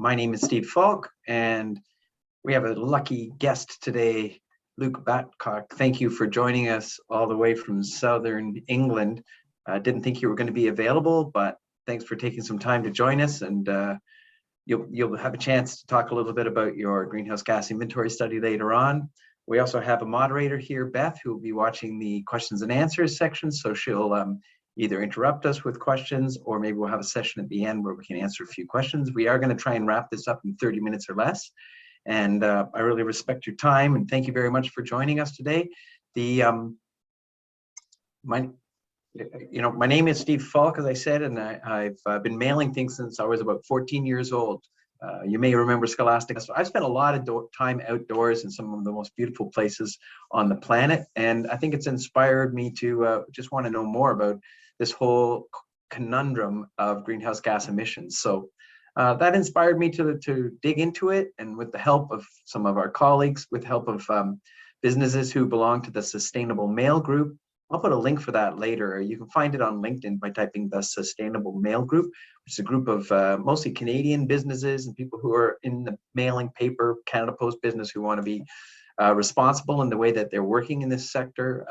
My name is Steve Falk, and we have a lucky guest today, Luke Battcock. Thank you for joining us all the way from Southern England. I didn't think you were going to be available, but thanks for taking some time to join us, and you'll have a chance to talk a little bit about your greenhouse gas inventory study later on. We also have a moderator here, Beth, who will be watching the questions and answers section, so she'll either interrupt us with questions, or maybe we'll have a session at the end where we can answer a few questions. We are going to try and wrap this up in 30 minutes or less. And I really respect your time, and thank you very much for joining us today. My name is Steve Falk, as I said, and I've been mailing things since I was about 14 years old. You may remember Scholastic. So I've spent a lot of time outdoors in some of the most beautiful places on the planet, and I think it's inspired me to just want to know more about this whole conundrum of greenhouse gas emissions. So that inspired me to dig into it, and with the help of some of our colleagues, with the help of businesses who belong to the Sustainable Mail Group. I'll put a link for that later. You can find it on LinkedIn by typing the Sustainable Mail Group, which is a group of mostly Canadian businesses and people who are in the mailing paper, Canada Post business, who want to be responsible in the way that they're working in this sector.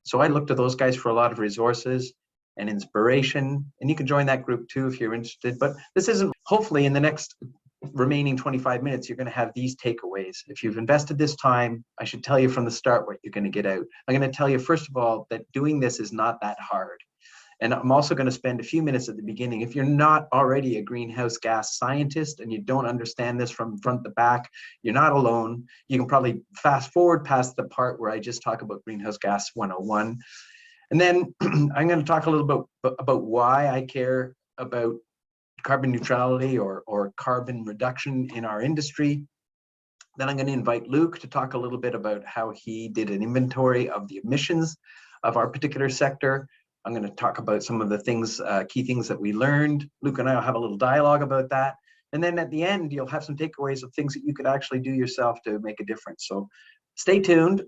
So I look to those guys for a lot of resources and inspiration, and you can join that group too if you're interested. But this isn't, hopefully in the next remaining 25 minutes, you're going to have these takeaways. If you've invested this time, I should tell you from the start what you're going to get out. I'm going to tell you, first of all, that doing this is not that hard. And I'm also going to spend a few minutes at the beginning. If you're not already a greenhouse gas scientist and you don't understand this from front to back, you're not alone. You can probably fast forward past the part where I just talk about greenhouse gas 101. And then I'm going to talk a little bit about why I care about carbon neutrality or carbon reduction in our industry. Then I'm going to invite Luke to talk a little bit about how he did an inventory of the emissions of our particular sector. I'm going to talk about some of the things, key things that we learned. Luke and I will have a little dialogue about that. And then at the end, you'll have some takeaways of things that you could actually do yourself to make a difference. So stay tuned.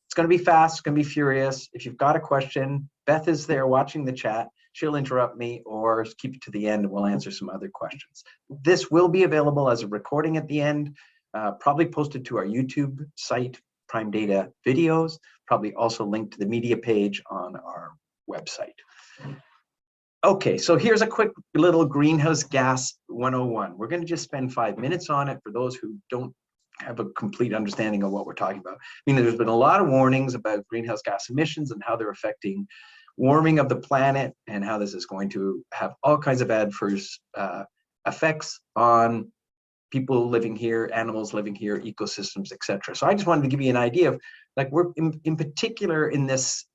It's going to be fast, it's going to be furious. If you've got a question, Beth is there watching the chat. She'll interrupt me or keep it to the end and we'll answer some other questions. This will be available as a recording at the end, probably posted to our YouTube site, Prime Data Videos, probably also linked to the media page on our website. Okay, so here's a quick little greenhouse gas 101. We're going to just spend 5 minutes on it for those who don't have a complete understanding of what we're talking about. I mean, there's been a lot of warnings about greenhouse gas emissions and how they're affecting warming of the planet and how this is going to have all kinds of adverse effects on people living here, animals living here, ecosystems, etc. So I just wanted to give you an idea of, like, we're in particular in this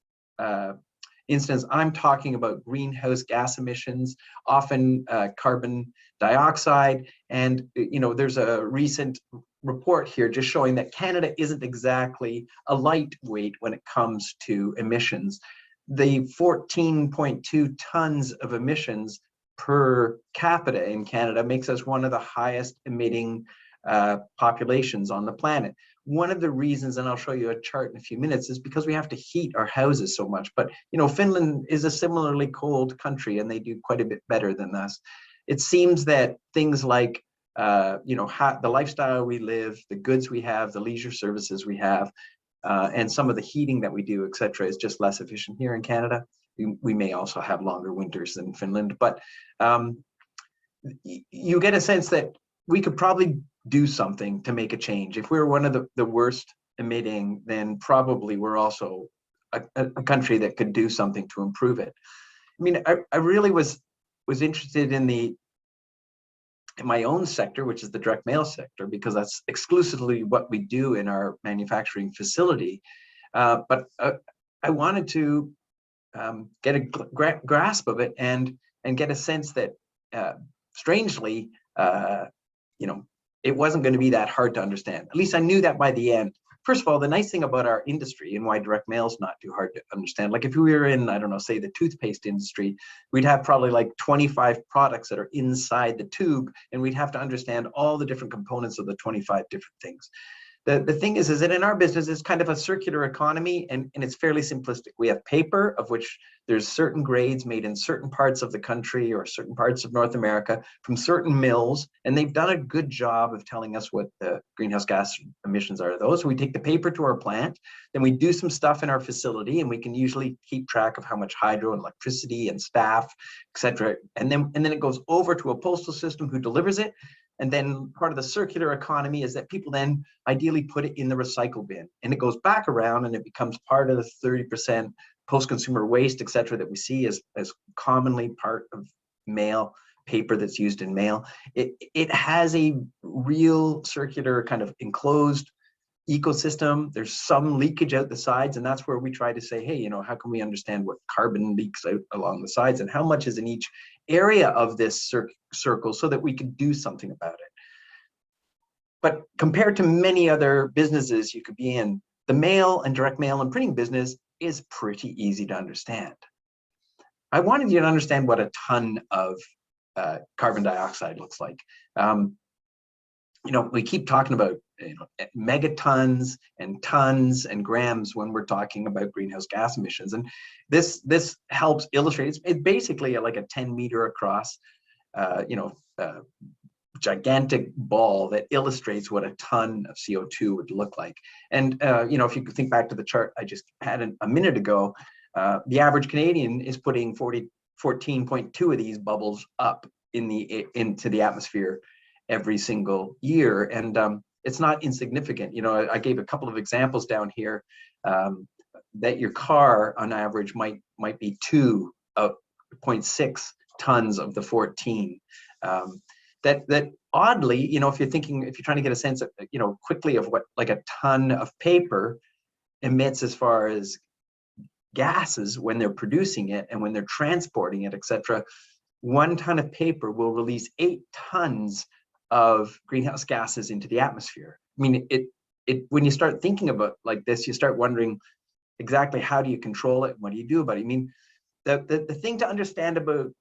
instance, I'm talking about greenhouse gas emissions, often carbon dioxide. And, you know, there's a recent report here just showing that Canada isn't exactly a lightweight when it comes to emissions. The 14.2 tons of emissions per capita in Canada makes us one of the highest emitting populations on the planet. One of the reasons, and I'll show you a chart in a few minutes, is because we have to heat our houses so much. But, you know, Finland is a similarly cold country and they do quite a bit better than us. It seems that things like, you know, the lifestyle we live, the goods we have, the leisure services we have, and some of the heating that we do, et cetera, is just less efficient here in Canada. We may also have longer winters than Finland, but you get a sense that we could probably do something to make a change. If we're one of the worst emitting, then probably we're also a country that could do something to improve it. I mean, I really was interested in my own sector, which is the direct mail sector, because that's exclusively what we do in our manufacturing facility. But I wanted to get a grasp of it and get a sense that, strangely, you know, it wasn't going to be that hard to understand. At least I knew that by the end. First of all, the nice thing about our industry and why direct mail is not too hard to understand, like if we were in, I don't know, say the toothpaste industry, we'd have probably like 25 products that are inside the tube, and we'd have to understand all the different components of the 25 different things. The thing is that in our business, it's kind of a circular economy, and it's fairly simplistic. We have paper, of which There's certain grades made in certain parts of the country or certain parts of North America from certain mills, and they've done a good job of telling us what the greenhouse gas emissions are. Those, we take the paper to our plant, then we do some stuff in our facility, and we can usually keep track of how much hydro and electricity and staff, etc. And then it goes over to a postal system who delivers it. And then part of the circular economy is that people then ideally put it in the recycle bin, and it goes back around and it becomes part of the 30% post-consumer waste, et cetera, that we see as commonly part of mail, paper that's used in mail. It has a real circular kind of enclosed ecosystem. There's some leakage out the sides, and that's where we try to say, hey, you know, how can we understand what carbon leaks out along the sides and how much is in each area of this circle so that we can do something about it. But compared to many other businesses you could be in, the mail and direct mail and printing business is pretty easy to understand. I wanted you to understand what a ton of carbon dioxide looks like. You know, we keep talking about, you know, megatons and tons and grams when we're talking about greenhouse gas emissions, and this helps illustrate. It's basically like a 10-meter across, gigantic ball that illustrates what a ton of CO2 would look like. And you know, if you could think back to the chart I just had a minute ago, the average Canadian is putting 14.2 of these bubbles up into the atmosphere every single year, and it's not insignificant. You know, I gave a couple of examples down here that your car on average might be 2.6 tons of the 14. That oddly, you know, if you're trying to get a sense of, you know, quickly of what like a ton of paper emits as far as gases when they're producing it and when they're transporting it, etc. 1 ton of paper will release 8 tons of greenhouse gases into the atmosphere. I mean, when you start thinking about like this, you start wondering exactly how do you control it? What do you do about it? I mean, the thing to understand about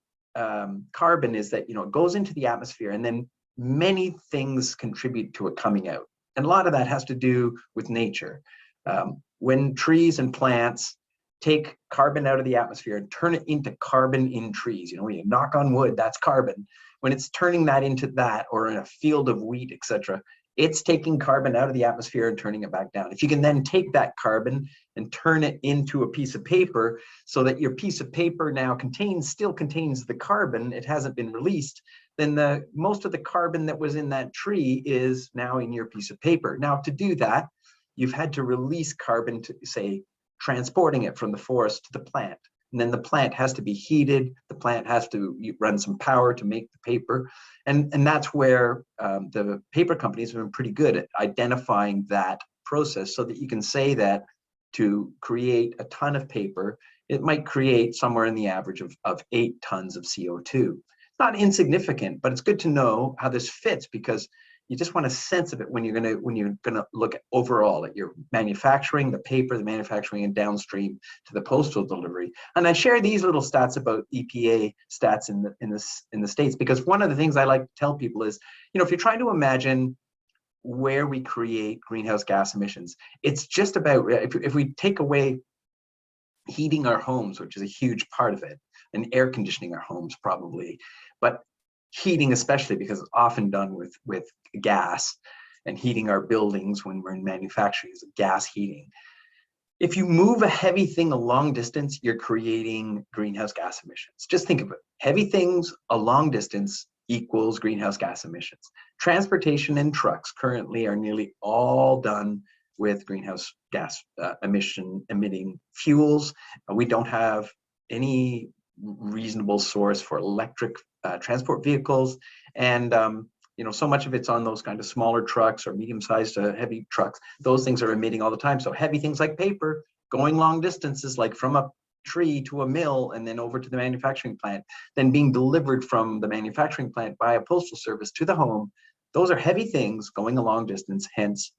carbon is that, you know, it goes into the atmosphere and then many things contribute to it coming out. And a lot of that has to do with nature. When trees and plants take carbon out of the atmosphere and turn it into carbon in trees, you know, when you knock on wood, that's carbon. When it's turning that into that, or in a field of wheat, etc., it's taking carbon out of the atmosphere and turning it back down. If you can then take that carbon and turn it into a piece of paper so that your piece of paper now still contains the carbon, it hasn't been released, then most of the carbon that was in that tree is now in your piece of paper. Now, to do that, you've had to release carbon to, say, transporting it from the forest to the plant. And then the plant has to be heated. The plant has to run some power to make the paper. And that's where the paper companies have been pretty good at identifying that process so that you can say that to create a ton of paper, it might create somewhere in the average of 8 tons of CO2. It's not insignificant, but it's good to know how this fits because you just want a sense of it when you're gonna look at overall at your manufacturing, the paper, the manufacturing, and downstream to the postal delivery. And I share these little stats about EPA stats in the States because one of the things I like to tell people is, you know, if you're trying to imagine where we create greenhouse gas emissions, it's just about if we take away heating our homes, which is a huge part of it, and air conditioning our homes probably, but heating especially because it's often done with gas, and heating our buildings when we're in manufacturing is gas heating. If you move a heavy thing a long distance, you're creating greenhouse gas emissions. Just think of it. Heavy things a long distance equals greenhouse gas emissions. Transportation and trucks currently are nearly all done with greenhouse gas emitting fuels. We don't have any reasonable source for electric transport vehicles, and you know, so much of it's on those kind of smaller trucks or medium-sized heavy trucks. Those things are emitting all the time. So heavy things like paper going long distances, like from a tree to a mill and then over to the manufacturing plant, then being delivered from the manufacturing plant by a postal service to the home. Those are heavy things going a long distance, hence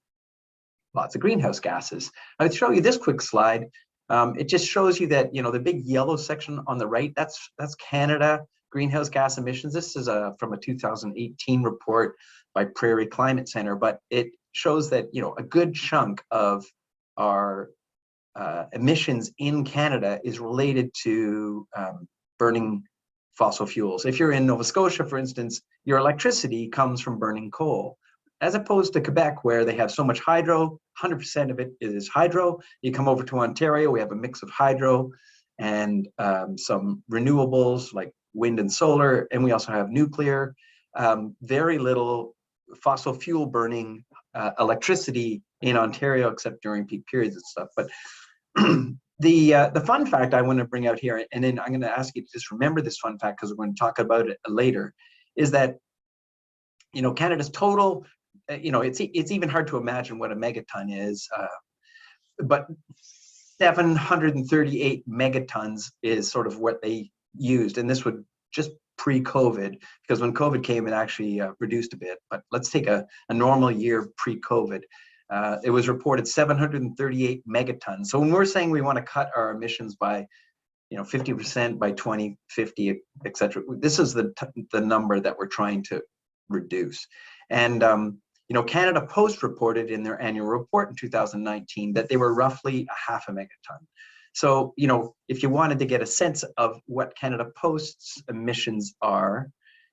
lots of greenhouse gases. I'll show you this quick slide. It just shows you that, you know, the big yellow section on the right, that's Canada greenhouse gas emissions. This is from a 2018 report by Prairie Climate Center, but it shows that, you know, a good chunk of our emissions in Canada is related to burning fossil fuels. If you're in Nova Scotia, for instance, your electricity comes from burning coal, as opposed to Quebec, where they have so much hydro, 100% of it is hydro. You come over to Ontario, we have a mix of hydro and some renewables like wind and solar, and we also have nuclear. Very little fossil fuel burning electricity in Ontario, except during peak periods and stuff. But the fun fact I want to bring out here, and then I'm going to ask you to just remember this fun fact because we're going to talk about it later, is that Canada's total, it's even hard to imagine what a megaton is, but 738 megatons is sort of what they used, and this would just pre-COVID, because when COVID came, it actually reduced a bit. But let's take a normal year pre-COVID. It was reported 738 megatons. So when we're saying we want to cut our emissions by 50% by 2050, et cetera, this is the number that we're trying to reduce. And Canada Post reported in their annual report in 2019 that they were roughly a half a megaton. So, if you wanted to get a sense of what Canada Post's emissions are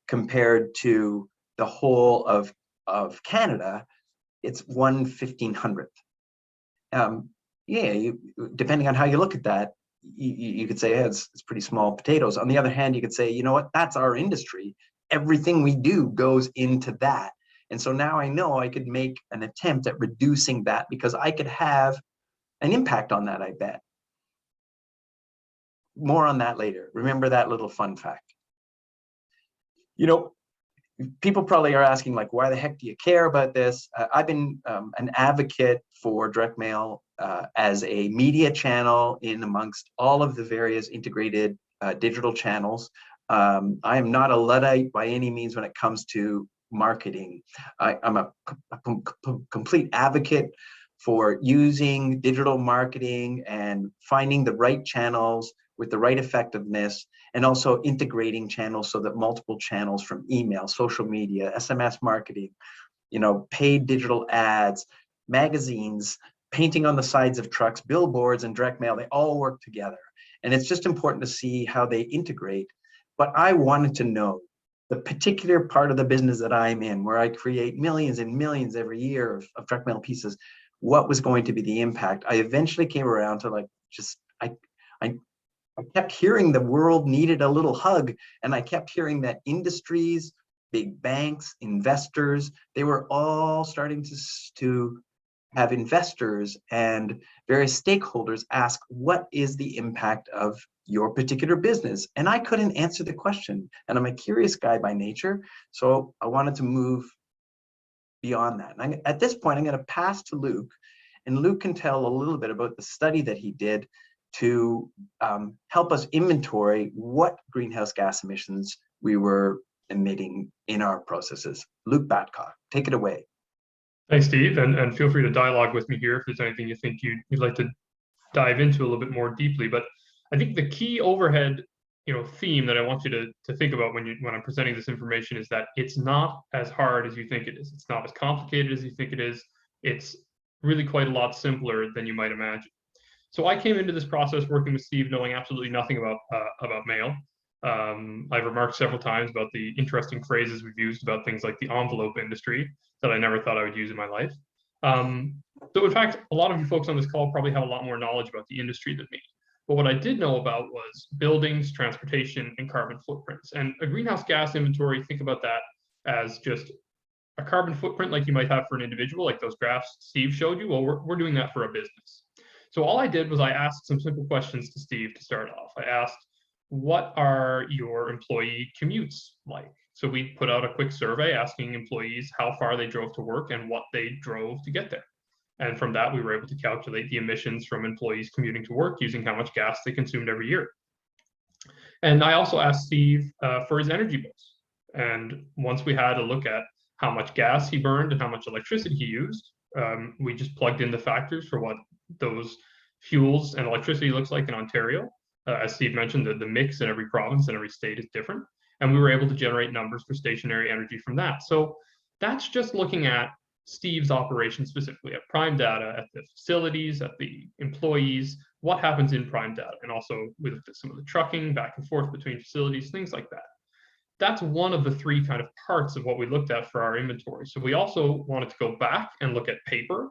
compared to the whole of Canada, it's 1/1500th. Depending on how you look at that, you could say, yeah, it's pretty small potatoes. On the other hand, you could say, you know what, that's our industry. Everything we do goes into that. And so now I know I could make an attempt at reducing that because I could have an impact on that, I bet. More on that later. Remember that little fun fact. People probably are asking, like, why the heck do you care about this? I've been an advocate for direct mail as a media channel in amongst all of the various integrated digital channels. I am not a Luddite by any means when it comes to marketing. I'm a complete advocate for using digital marketing and finding the right channels with the right effectiveness, and also integrating channels so that multiple channels from email, social media, SMS marketing, paid digital ads, magazines, painting on the sides of trucks, billboards, and direct mail, they all work together. And it's just important to see how they integrate. But I wanted to know the particular part of the business that I'm in, where I create millions and millions every year of direct mail pieces, what was going to be the impact. I eventually came around to I kept hearing the world needed a little hug, and I kept hearing that industries, big banks, investors, they were all starting to have investors and various stakeholders ask, what is the impact of your particular business? And I couldn't answer the question. And I'm a curious guy by nature, so I wanted to move beyond that. And at this point, I'm going to pass to Luke, and Luke can tell a little bit about the study that he did to help us inventory what greenhouse gas emissions we were emitting in our processes. Luke Battcock, take it away. Thanks, Steve, and feel free to dialogue with me here if there's anything you think you'd like to dive into a little bit more deeply. But I think the key overhead theme that I want you to think about when I'm presenting this information is that it's not as hard as you think it is. It's not as complicated as you think it is. It's really quite a lot simpler than you might imagine. So I came into this process working with Steve knowing absolutely nothing about mail. I've remarked several times about the interesting phrases we've used about things like the envelope industry that I never thought I would use in my life. So in fact, a lot of you folks on this call probably have a lot more knowledge about the industry than me. But what I did know about was buildings, transportation, and carbon footprints. And a greenhouse gas inventory, think about that as just a carbon footprint like you might have for an individual, like those graphs Steve showed you. Well, we're doing that for a business. So all I did was I asked some simple questions to Steve to start off. I asked, what are your employee commutes like? So we put out a quick survey asking employees how far they drove to work and what they drove to get there. And from that, we were able to calculate the emissions from employees commuting to work using how much gas they consumed every year. And I also asked Steve for his energy bills. And once we had a look at how much gas he burned and how much electricity he used, we just plugged in the factors for what those fuels and electricity looks like in Ontario. As Steve mentioned, the mix in every province and every state is different. And we were able to generate numbers for stationary energy from that. So that's just looking at Steve's operation specifically, at Prime Data, at the facilities, at the employees, what happens in Prime Data. And also we looked at some of the trucking back and forth between facilities, things like that. That's one of the three kind of parts of what we looked at for our inventory. So we also wanted to go back and look at paper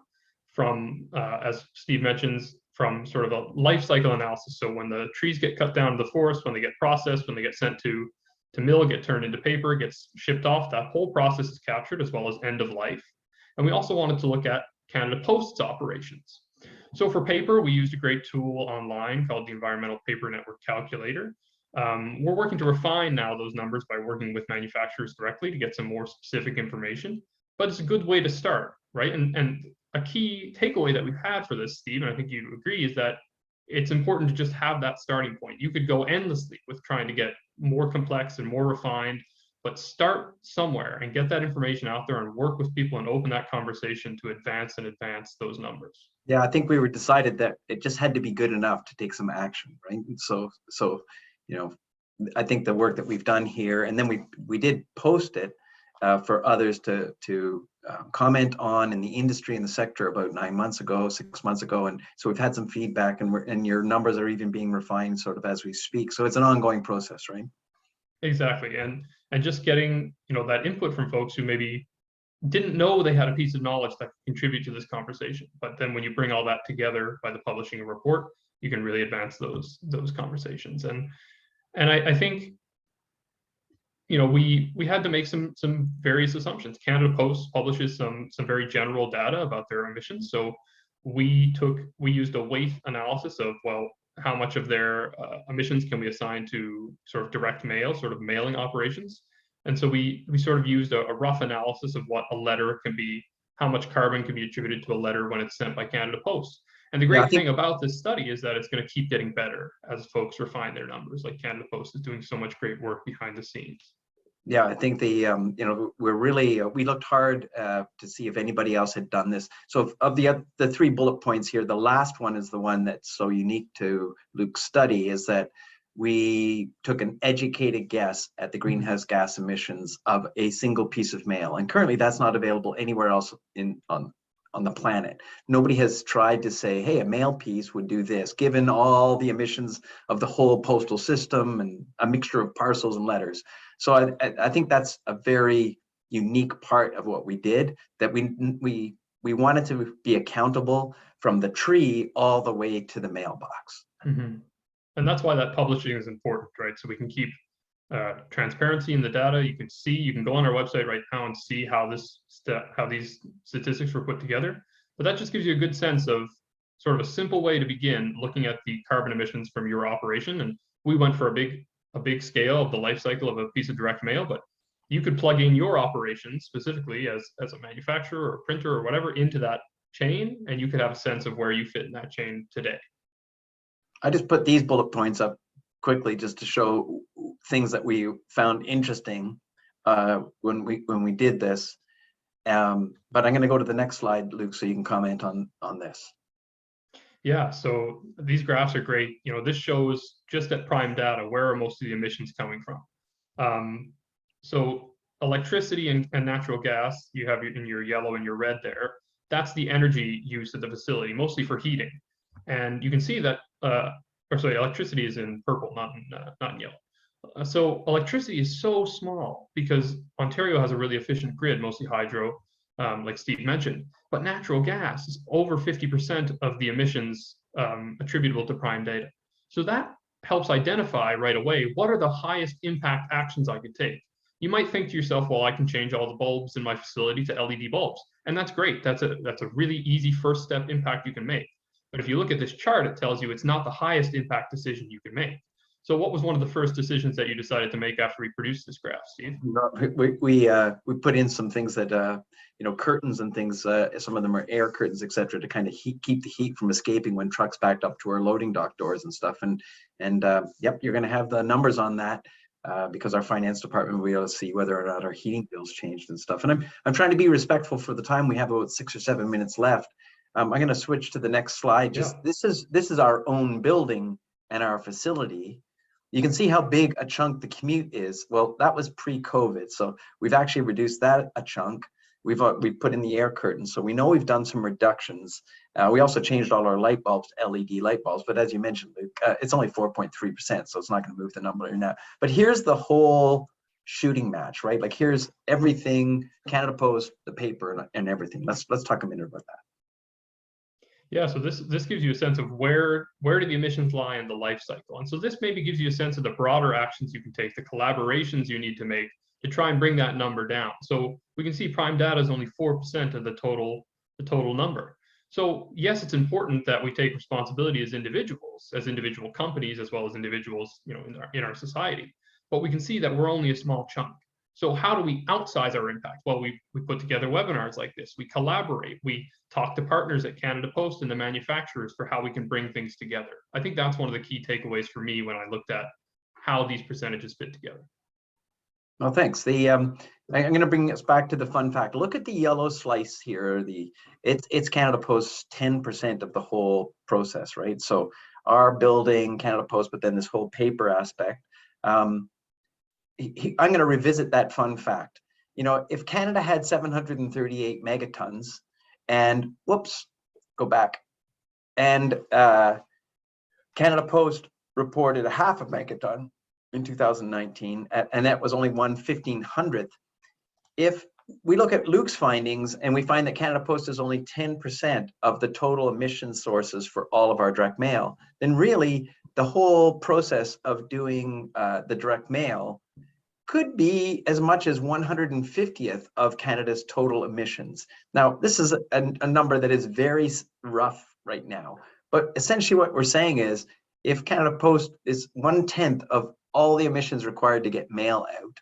from, as Steve mentions, from sort of a life cycle analysis. So when the trees get cut down to the forest, when they get processed, when they get sent to mill, get turned into paper, gets shipped off, that whole process is captured, as well as end of life. And we also wanted to look at Canada Post's operations. So for paper, we used a great tool online called the Environmental Paper Network Calculator. We're working to refine now those numbers by working with manufacturers directly to get some more specific information, but it's a good way to start, right? And a key takeaway that we've had for this, Steve, and I think you'd agree, is that it's important to just have that starting point. You could go endlessly with trying to get more complex and more refined, but start somewhere and get that information out there and work with people and open that conversation to advance those numbers. Yeah, I think we were decided that it just had to be good enough to take some action, right? So you know, I think the work that we've done here, and then we did post it for others to comment on in the industry and the sector about 9 months ago, 6 months ago, and so we've had some feedback, and your numbers are even being refined sort of as we speak. So it's an ongoing process, right? Exactly, and just getting that input from folks who maybe didn't know they had a piece of knowledge that could contribute to this conversation. But then when you bring all that together by the publishing a report, you can really advance those conversations. And I think we had to make some various assumptions. Canada Post publishes some very general data about their emissions. So we used a weight analysis of, well, how much of their emissions can we assign to sort of direct mail, sort of mailing operations. And so we sort of used a rough analysis of what a letter can be, how much carbon can be attributed to a letter when it's sent by Canada Post. And the great thing about this study is that it's going to keep getting better as folks refine their numbers. Like Canada Post is doing so much great work behind the scenes. Yeah, I think we're really we looked hard to see if anybody else had done this. So of the 3 bullet points here, the last one is the one that's so unique to Luke's study, is that we took an educated guess at the greenhouse gas emissions of a single piece of mail, and currently that's not available anywhere else on the planet. Nobody has tried to say, hey, a mail piece would do this, given all the emissions of the whole postal system and a mixture of parcels and letters. So I think that's a very unique part of what we did, that we wanted to be accountable from the tree all the way to the mailbox. Mm-hmm. And that's why that publishing is important, right? So we can keep transparency in the data. You can go on our website right now and see how these statistics were put together. But that just gives you a good sense of sort of a simple way to begin looking at the carbon emissions from your operation. And we went for a big scale of the life cycle of a piece of direct mail, but you could plug in your operation specifically as a manufacturer or a printer or whatever into that chain, and you could have a sense of where you fit in that chain today. I just put these bullet points up quickly just to show things that we found interesting when we did this. But I'm going to go to the next slide, Luke, so you can comment on this. Yeah, so these graphs are great. This shows just at Prime Data, where are most of the emissions coming from? So electricity and natural gas, you have in your yellow and your red there. That's the energy use of the facility, mostly for heating. And you can see that, electricity is in purple, not in yellow. So electricity is so small because Ontario has a really efficient grid, mostly hydro, like Steve mentioned. But natural gas is over 50% of the emissions attributable to Prime Data. So that helps identify right away what are the highest impact actions I could take. You might think to yourself, well, I can change all the bulbs in my facility to LED bulbs, and that's great. That's a really easy first step impact you can make. But if you look at this chart, it tells you it's not the highest impact decision you can make. So what was one of the first decisions that you decided to make after we produced this graph, Steve? We put in some things that, curtains and things, some of them are air curtains, et cetera, to kind of keep the heat from escaping when trucks backed up to our loading dock doors and stuff. And yep, you're going to have the numbers on that because our finance department will be able to see whether or not our heating bills changed and stuff. And I'm trying to be respectful for the time. We have about 6 or 7 minutes left. I'm going to switch to the next slide. Just this is our own building and our facility. You can see how big a chunk the commute is. Well, that was pre-COVID, so we've actually reduced that a chunk. We've put in the air curtain, so we know we've done some reductions. We also changed all our light bulbs to LED light bulbs, but as you mentioned, Luke, it's only 4.3%, so it's not going to move the number now. But here's the whole shooting match, right? Like here's everything: Canada Post, the paper, and everything. Let's talk a minute about that. Yeah, so this gives you a sense of where do the emissions lie in the life cycle, and so this maybe gives you a sense of the broader actions you can take, the collaborations you need to make to try and bring that number down. So we can see prime data is only 4% of the total number. So yes, it's important that we take responsibility as individual companies, as well as individuals, in our society. But we can see that we're only a small chunk. So how do we outsize our impact? Well, we put together webinars like this. We collaborate. We talk to partners at Canada Post and the manufacturers for how we can bring things together. I think that's one of the key takeaways for me when I looked at how these percentages fit together. Well, thanks. I'm going to bring us back to the fun fact. Look at the yellow slice here. It's Canada Post's 10% of the whole process, right? So our building, Canada Post, but then this whole paper aspect. I'm going to revisit that fun fact. If Canada had 738 megatons, and whoops, go back, and Canada Post reported a half a megaton in 2019, and that was only 1/1500th. If we look at Luke's findings and we find that Canada Post is only 10% of the total emission sources for all of our direct mail, then really the whole process of doing the direct mail could be as much as 150th of Canada's total emissions. Now, this is a number that is very rough right now, but essentially what we're saying is if Canada Post is 1/10 of all the emissions required to get mail out,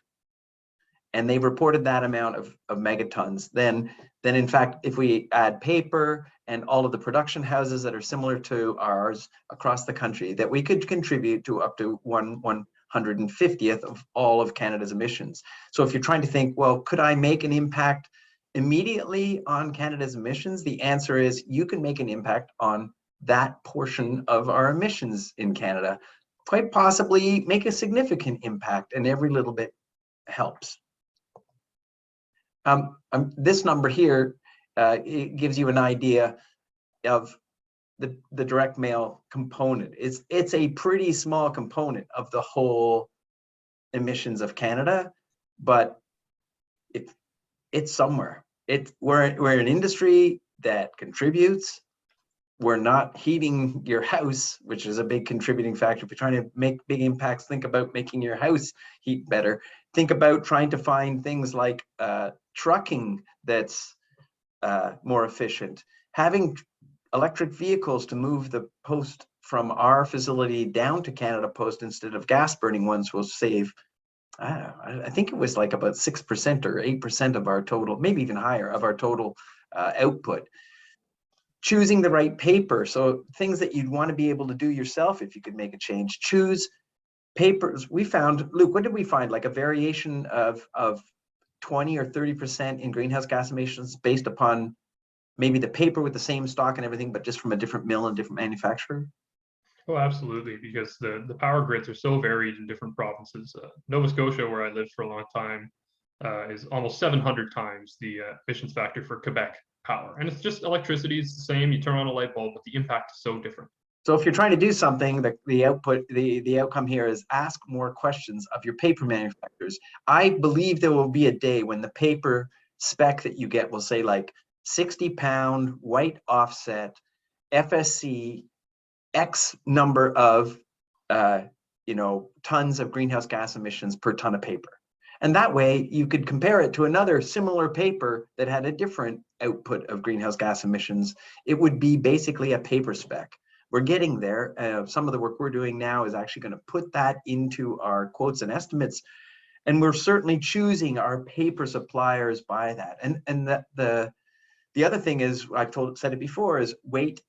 and they've reported that amount of megatons, then in fact, if we add paper and all of the production houses that are similar to ours across the country, that we could contribute to up to 1/150th of all of Canada's emissions. So if you're trying to think, well, could I make an impact immediately on Canada's emissions? The answer is you can make an impact on that portion of our emissions in Canada, quite possibly make a significant impact, and every little bit helps. This number here, it gives you an idea of the direct mail component. It's a pretty small component of the whole emissions of Canada, but it's somewhere. We're an industry that contributes. We're not heating your house, which is a big contributing factor. If you're trying to make big impacts, think about making your house heat better. Think about trying to find things like trucking that's more efficient. Having electric vehicles to move the post from our facility down to Canada Post instead of gas burning ones will save, I think it was like about 6% or 8% of our total, maybe even higher, of our total output. Choosing the right paper, so things that you'd want to be able to do yourself if you could make a change. Choose papers. We found, Luke, what did we find? Like a variation of 20 or 30% in greenhouse gas emissions based upon maybe the paper with the same stock and everything, but just from a different mill and different manufacturer? Oh, absolutely, because the power grids are so varied in different provinces. Nova Scotia, where I lived for a long time, is almost 700 times the emissions factor for Quebec power. And it's just electricity is the same. You turn on a light bulb, but the impact is so different. So if you're trying to do something, the outcome here is ask more questions of your paper manufacturers. I believe there will be a day when the paper spec that you get will say like 60-pound white offset FSC X number of tons of greenhouse gas emissions per ton of paper. And that way you could compare it to another similar paper that had a different output of greenhouse gas emissions. It would be basically a paper spec. We're getting there. Some of the work we're doing now is actually going to put that into our quotes and estimates. And we're certainly choosing our paper suppliers by that. And the other thing is, I've said it before, is weight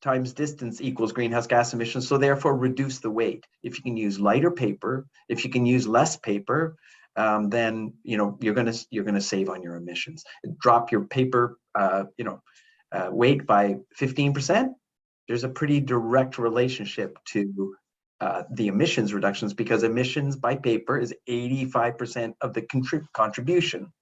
times distance equals greenhouse gas emissions. So therefore reduce the weight. If you can use lighter paper, if you can use less paper, then you're gonna save on your emissions. Drop your paper weight by 15%. There's a pretty direct relationship to the emissions reductions, because emissions by paper is 85% of the contribution.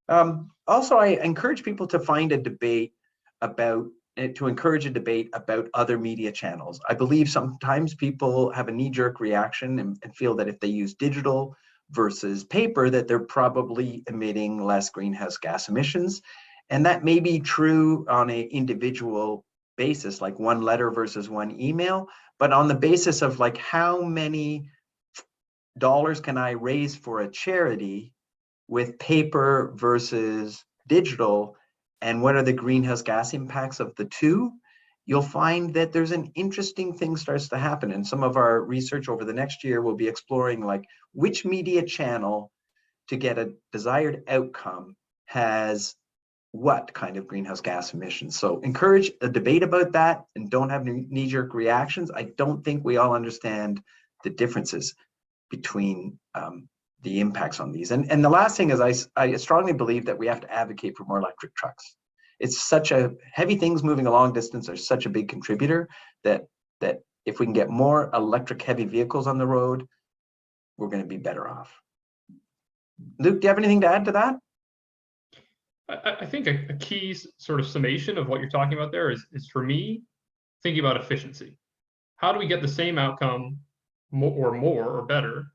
Also, I encourage people to find a debate about, to encourage a debate about other media channels. I believe sometimes people have a knee-jerk reaction and feel that if they use digital versus paper, that they're probably emitting less greenhouse gas emissions. And that may be true on an individual basis, like one letter versus one email, but on the basis of like how many dollars can I raise for a charity with paper versus digital, and what are the greenhouse gas impacts of the two, you'll find that there's an interesting thing starts to happen. And some of our research over the next year will be exploring like which media channel to get a desired outcome has what kind of greenhouse gas emissions. So encourage a debate about that and don't have knee-jerk reactions. I don't think we all understand the differences between the impacts on these. And the last thing is I strongly believe that we have to advocate for more electric trucks. It's such a heavy things moving a long distance are such a big contributor that if we can get more electric heavy vehicles on the road, we're going to be better off. Luke, do you have anything to add to that? I think a key sort of summation of what you're talking about there is for me, thinking about efficiency. How do we get the same outcome more or better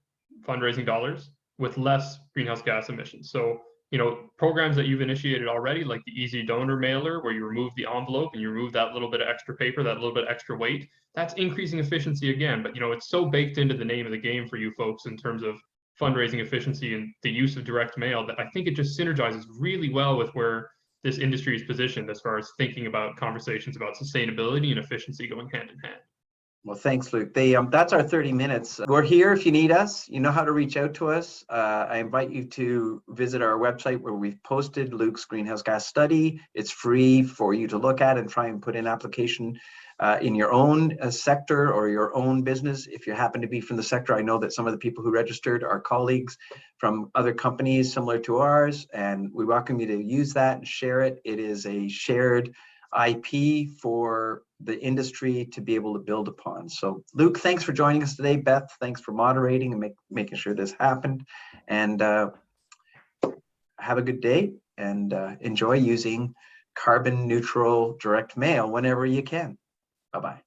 fundraising dollars with less greenhouse gas emissions? So, you know, programs that you've initiated already, like the Easy Donor Mailer, where you remove the envelope and you remove that little bit of extra paper, that little bit of extra weight, that's increasing efficiency again. But, you know, it's so baked into the name of the game for you folks in terms of fundraising efficiency and the use of direct mail that I think it just synergizes really well with where this industry is positioned as far as thinking about conversations about sustainability and efficiency going hand in hand. Well, thanks, Luke. That's our 30 minutes. We're here if you need us. You know how to reach out to us. I invite you to visit our website where we've posted Luke's greenhouse gas study. It's free for you to look at and try and put in application in your own sector or your own business. If you happen to be from the sector, I know that some of the people who registered are colleagues from other companies similar to ours, and we welcome you to use that and share it. It is a shared IP for the industry to be able to build upon. So Luke, thanks for joining us today. Beth, thanks for moderating and making sure this happened. And have a good day and enjoy using carbon neutral direct mail whenever you can. Bye-bye.